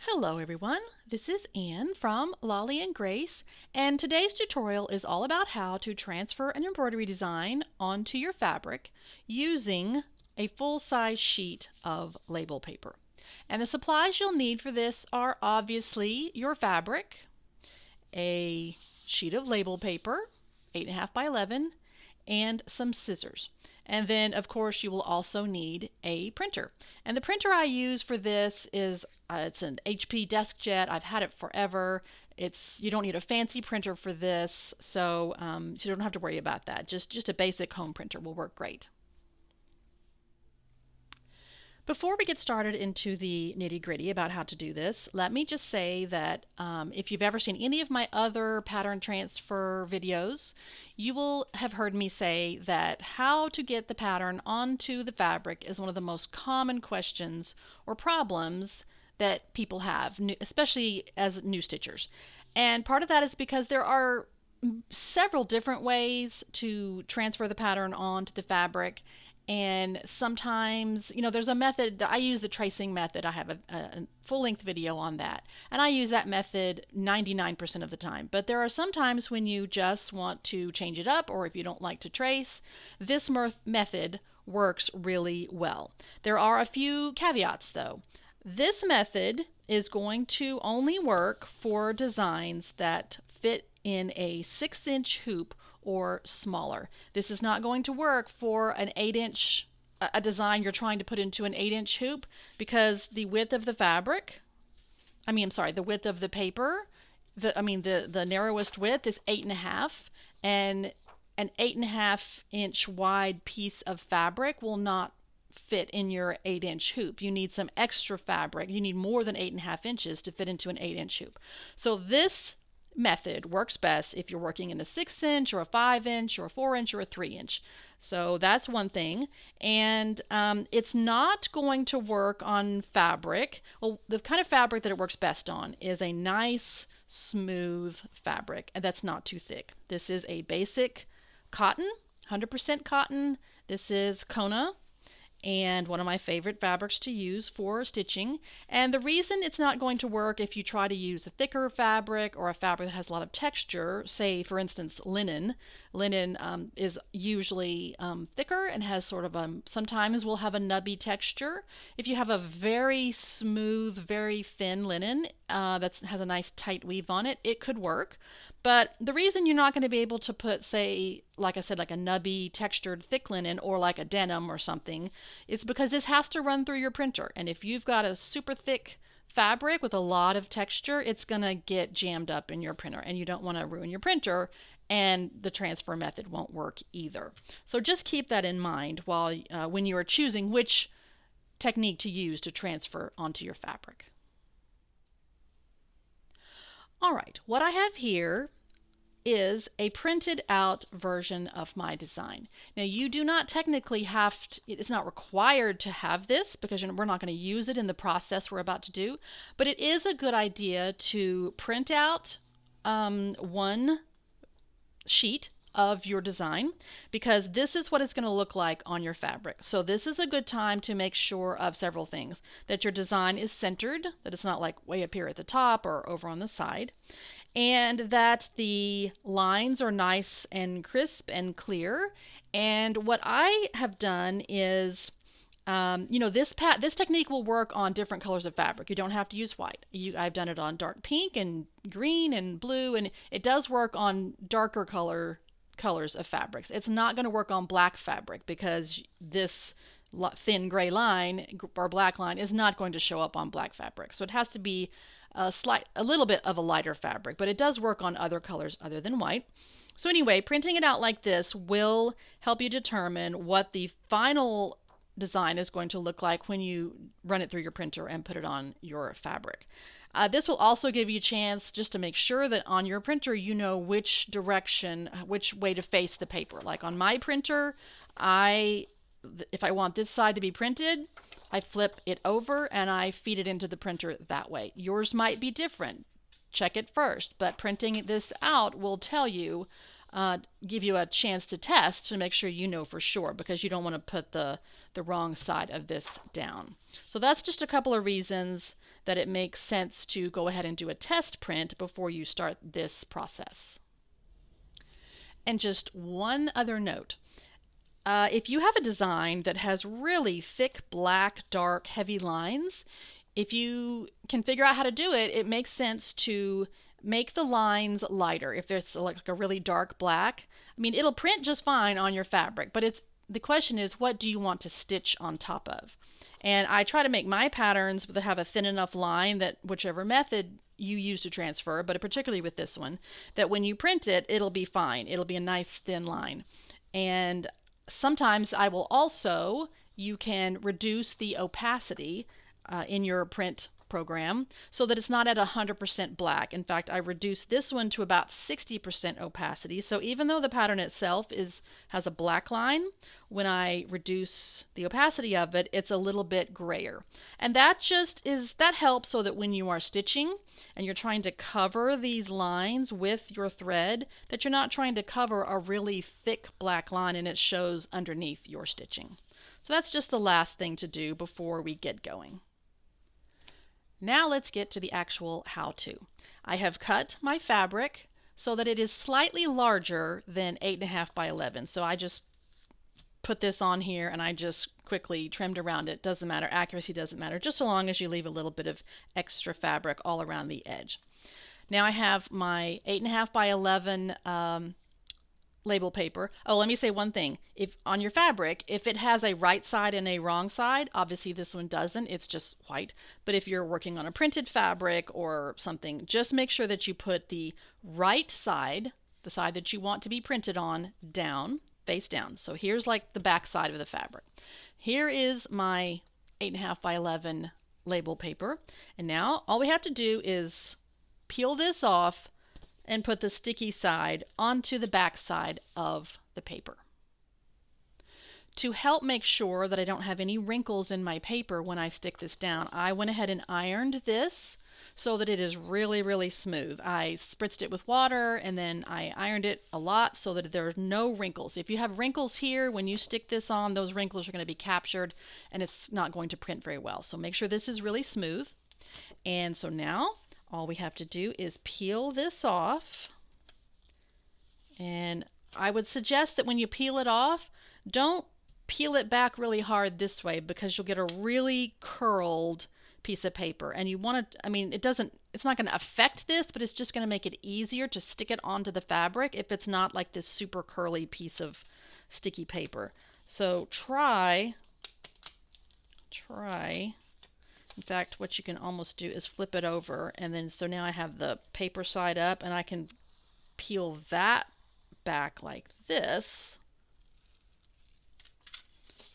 Hello everyone, this is Anne from Lolli and Grace, and today's tutorial is all about how to transfer an embroidery design onto your fabric using a full-size sheet of label paper. And the supplies you'll need for this are obviously your fabric, a sheet of label paper, 8.5 by 11, and some scissors. And then, of course, you will also need a printer. And the printer I use for this is it's an HP DeskJet. I've had it forever. You don't need a fancy printer for this, so you don't have to worry about that. Just a basic home printer will work great. Before we get started into the nitty-gritty about how to do this, let me just say that if you've ever seen any of my other pattern transfer videos, you will have heard me say that how to get the pattern onto the fabric is one of the most common questions or problems that people have, especially as new stitchers. And part of that is because there are several different ways to transfer the pattern onto the fabric, and sometimes, there's a method that I use, the tracing method. I have a full-length video on that, and I use that method 99% of the time. But there are some times when you just want to change it up, or if you don't like to trace, this method works really well. There are a few caveats though. This method is going to only work for designs that fit in a 6-inch hoop or smaller. This is not going to work for an 8-inch, a design you're trying to put into an 8-inch hoop, because the width of the fabric, the width of the paper, the narrowest width is 8.5, and an 8.5-inch wide piece of fabric will not fit in your 8-inch hoop. You need some extra fabric. You need more than 8.5 inches to fit into an 8-inch hoop. So this method works best if you're working in a 6-inch or a 5-inch or a 4-inch or a 3-inch. So that's one thing. And it's not going to work on fabric. Well, the kind of fabric that it works best on is a nice, smooth fabric, and that's not too thick. This is a basic cotton, 100% cotton. This is Kona, and one of my favorite fabrics to use for stitching. And the reason it's not going to work if you try to use a thicker fabric or a fabric that has a lot of texture, say for instance linen. Linen is usually thicker and has sort of sometimes will have a nubby texture. If you have a very smooth, very thin linen that has a nice tight weave on it, it could work. But the reason you're not going to be able to put, say, like I said, like a nubby textured thick linen or like a denim or something, is because this has to run through your printer. And if you've got a super thick fabric with a lot of texture, it's going to get jammed up in your printer, and you don't want to ruin your printer, and the transfer method won't work either. So just keep that in mind while when you are choosing which technique to use to transfer onto your fabric. All right, what I have here is a printed out version of my design. Now you do not technically have to, it's not required to have this because we're not going to use it in the process we're about to do, but it is a good idea to print out one sheet of your design, because this is what it's going to look like on your fabric. So this is a good time to make sure of several things: that your design is centered, that it's not like way up here at the top or over on the side, and that the lines are nice and crisp and clear. And what I have done is this technique will work on different colors of fabric. You don't have to use white. I've done it on dark pink and green and blue, and it does work on darker colors of fabrics. It's not going to work on black fabric because this thin gray line or black line is not going to show up on black fabric. So it has to be a little bit of a lighter fabric, but it does work on other colors other than white. So anyway, printing it out like this will help you determine what the final design is going to look like when you run it through your printer and put it on your fabric. This will also give you a chance just to make sure that on your printer you know which direction, which way to face the paper. Like on my printer, if I want this side to be printed, I flip it over and I feed it into the printer that way. Yours might be different. Check it first, but printing this out will tell you, give you a chance to test to make sure you know for sure, because you don't want to put the wrong side of this down. So that's just a couple of reasons that it makes sense to go ahead and do a test print before you start this process. And just one other note. If you have a design that has really thick, black, dark, heavy lines, if you can figure out how to do it, it makes sense to make the lines lighter. If there's like a really dark black, I mean, it'll print just fine on your fabric, but the question is, what do you want to stitch on top of? And I try to make my patterns that have a thin enough line that whichever method you use to transfer, but particularly with this one, that when you print it, it'll be fine. It'll be a nice thin line. And sometimes I will also, you can reduce the opacity in your print program so that it's not at 100% black. In fact, I reduced this one to about 60% opacity. So even though the pattern itself has a black line, when I reduce the opacity of it, it's a little bit grayer. And that helps so that when you are stitching and you're trying to cover these lines with your thread, that you're not trying to cover a really thick black line and it shows underneath your stitching. So that's just the last thing to do before we get going. Now let's get to the actual how-to. I have cut my fabric so that it is slightly larger than 8.5 by 11. So I just put this on here and I just quickly trimmed around it. Doesn't matter, accuracy doesn't matter, just so long as you leave a little bit of extra fabric all around the edge. Now I have my 8.5 by 11 label paper. Oh, let me say one thing. If on your fabric, if it has a right side and a wrong side, obviously this one doesn't, it's just white. But if you're working on a printed fabric or something, just make sure that you put the right side, the side that you want to be printed on, down, face down. So here's like the back side of the fabric. Here is my 8.5 by 11 label paper. And now all we have to do is peel this off and put the sticky side onto the back side of the paper. To help make sure that I don't have any wrinkles in my paper when I stick this down, I went ahead and ironed this so that it is really, really smooth. I spritzed it with water and then I ironed it a lot so that there are no wrinkles. If you have wrinkles here, when you stick this on, those wrinkles are going to be captured and it's not going to print very well. So make sure this is really smooth. And so now all we have to do is peel this off, and I would suggest that when you peel it off, don't peel it back really hard this way because you'll get a really curled piece of paper. And you want to, I mean, it's not going to affect this, but it's just going to make it easier to stick it onto the fabric if it's not like this super curly piece of sticky paper. So try. In fact, what you can almost do is flip it over, and then so now I have the paper side up, and I can peel that back like this.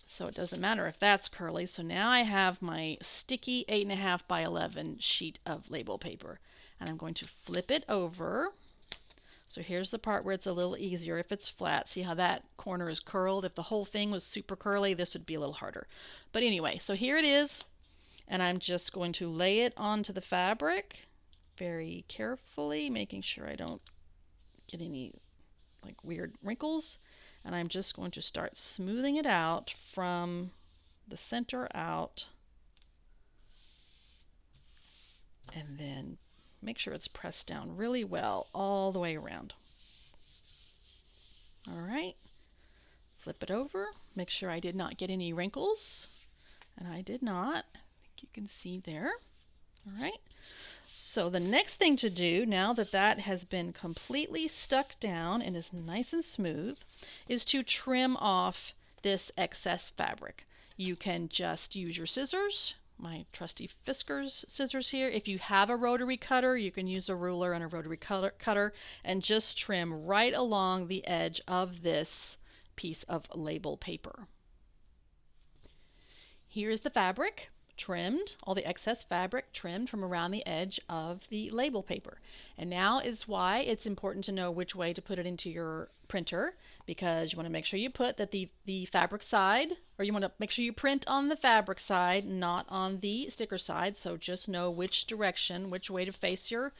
So it doesn't matter if that's curly. So now I have my sticky 8.5 by 11 sheet of label paper, and I'm going to flip it over. So here's the part where it's a little easier if it's flat. See how that corner is curled? If the whole thing was super curly, this would be a little harder. But anyway, so here it is. And I'm just going to lay it onto the fabric very carefully, making sure I don't get any like weird wrinkles. And I'm just going to start smoothing it out from the center out. And then make sure it's pressed down really well all the way around. All right, flip it over, make sure I did not get any wrinkles. And I did not. You can see there. All right. So the next thing to do, now that that has been completely stuck down and is nice and smooth, is to trim off this excess fabric. You can just use your scissors, my trusty Fiskars scissors here. If you have a rotary cutter, you can use a ruler and a rotary cutter and just trim right along the edge of this piece of label paper. Here is the fabric trimmed, all the excess fabric trimmed from around the edge of the label paper. And now is why it's important to know which way to put it into your printer, because you want to make sure you put that the fabric side, or you want to make sure you print on the fabric side, not on the sticker side. So just know which direction, which way to face your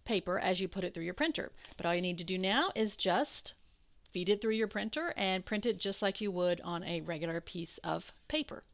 paper as you put it through your printer. But all you need to do now is just feed it through your printer and print it just like you would on a regular piece of paper.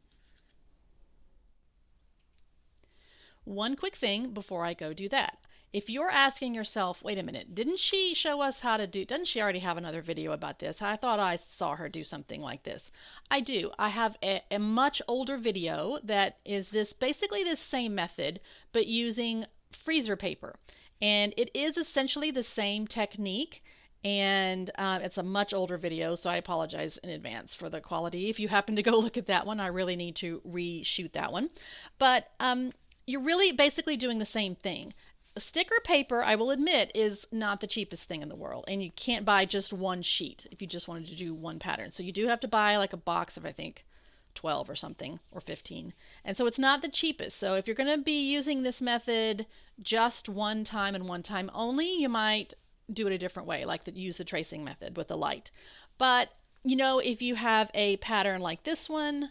One quick thing before I go do that. If you're asking yourself, wait a minute, didn't she show us how to do, doesn't she already have another video about this? I thought I saw her do something like this. I do. I have a much older video that is this, basically this same method, but using freezer paper. And it is essentially the same technique. And it's a much older video, so I apologize in advance for the quality. If you happen to go look at that one, I really need to reshoot that one. But you're really basically doing the same thing. Sticker paper, I will admit, is not the cheapest thing in the world, and you can't buy just one sheet if you just wanted to do one pattern. So you do have to buy like a box of, I think, 12 or something, or 15. And so it's not the cheapest. So if you're going to be using this method just one time and one time only, you might do it a different way, like use the tracing method with the light. But, you know, if you have a pattern like this one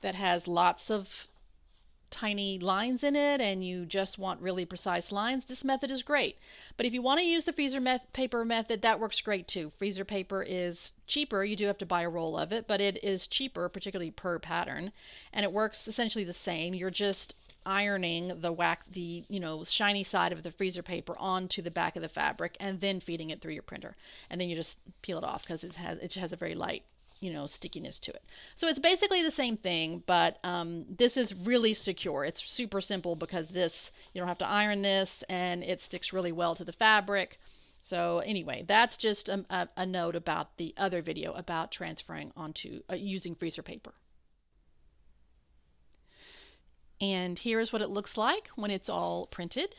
that has lots of tiny lines in it and you just want really precise lines, this method is great. But if you want to use the freezer paper method, that works great too. Freezer paper is cheaper. You do have to buy a roll of it, but it is cheaper, particularly per pattern, and it works essentially the same. You're just ironing the wax, the shiny side of the freezer paper onto the back of the fabric and then feeding it through your printer, and then you just peel it off because it has a very light stickiness to it. So it's basically the same thing, but this is really secure. It's super simple because this, you don't have to iron this, and it sticks really well to the fabric. So anyway, that's just a note about the other video about transferring onto using freezer paper. And here is what it looks like when it's all printed.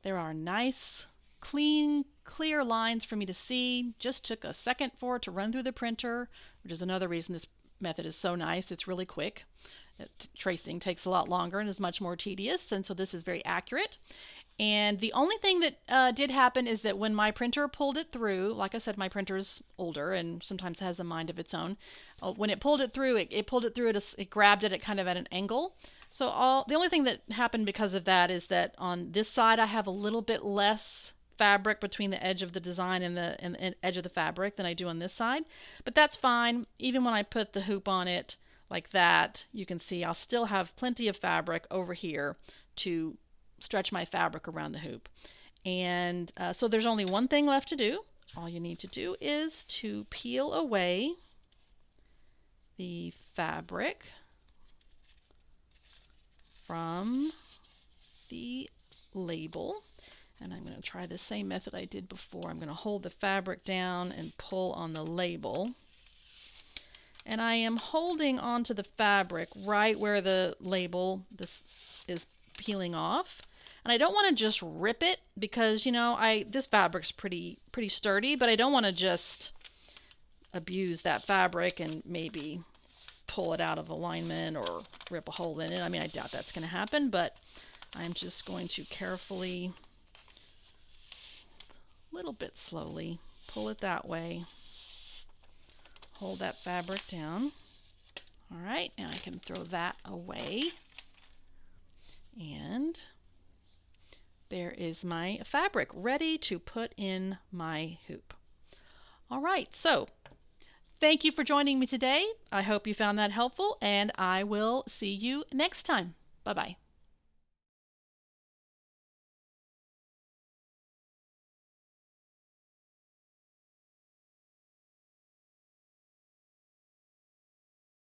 There are nice, clean, clear lines for me to see. Just took a second for it to run through the printer, which is another reason this method is so nice. It's really quick. Tracing takes a lot longer and is much more tedious, and so this is very accurate. And the only thing that did happen is that when my printer pulled it through, like I said, my printer's older and sometimes has a mind of its own. When it pulled it through, it grabbed it at kind of at an angle. So the only thing that happened because of that is that on this side I have a little bit less fabric between the edge of the design and the edge of the fabric than I do on this side. But that's fine. Even when I put the hoop on it like that, you can see I'll still have plenty of fabric over here to stretch my fabric around the hoop. And so there's only one thing left to do. All you need to do is to peel away the fabric from the label. And I'm going to try the same method I did before. I'm going to hold the fabric down and pull on the label. And I am holding onto the fabric right where the label this is peeling off. And I don't want to just rip it because, this fabric's pretty sturdy, but I don't want to just abuse that fabric and maybe pull it out of alignment or rip a hole in it. I mean, I doubt that's going to happen, but I'm just going to carefully, a little bit slowly, pull it that way. Hold that fabric down. All right, now I can throw that away. And there is my fabric ready to put in my hoop. All right, so thank you for joining me today. I hope you found that helpful, and I will see you next time. Bye-bye.